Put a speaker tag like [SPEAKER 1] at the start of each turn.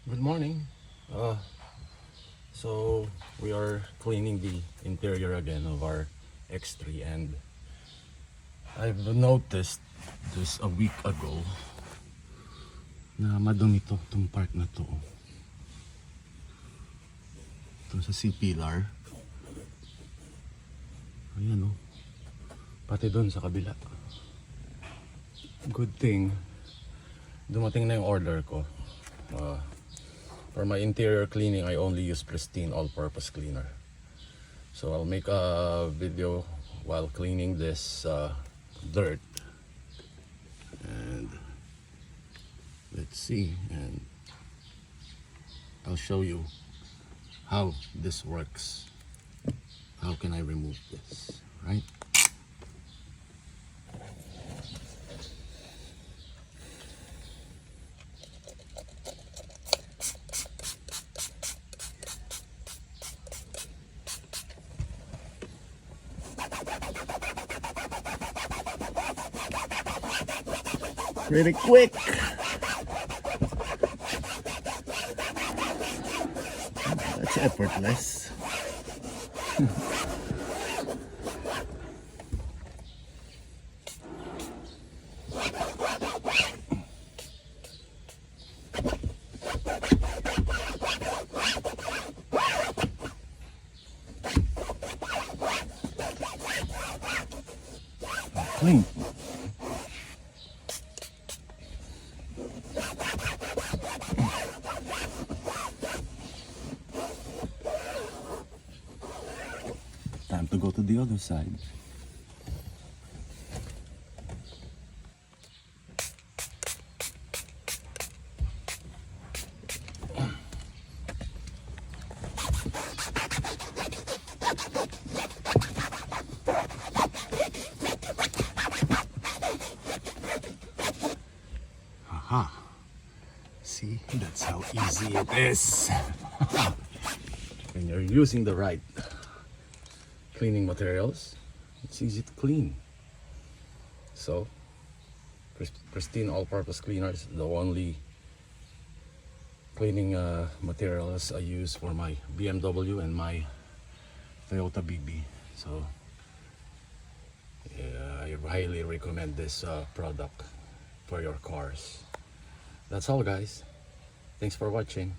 [SPEAKER 1] Good morning. Uh, so we are cleaning the interior again of our X3, and I've noticed this a week ago na madumi itong part na to. Ito sa C-pillar. Ayan o. Pati dun sa kabila. Good thing dumating na yung order ko. For my interior cleaning, I only use Pristine all-purpose cleaner. So I'll make a video while cleaning this dirt. And let's see, and I'll show you how this works. How can I remove this, right? Really quick. That's effortless. Clean. Time to go to the other side. Aha. See, that's how easy it is. When you're using the right cleaning materials, it's easy to clean. So Pristine all-purpose cleaner is the only cleaning materials I use for my BMW and my Toyota BB. So yeah, I highly recommend this product for your cars. That's all, guys. Thanks for watching.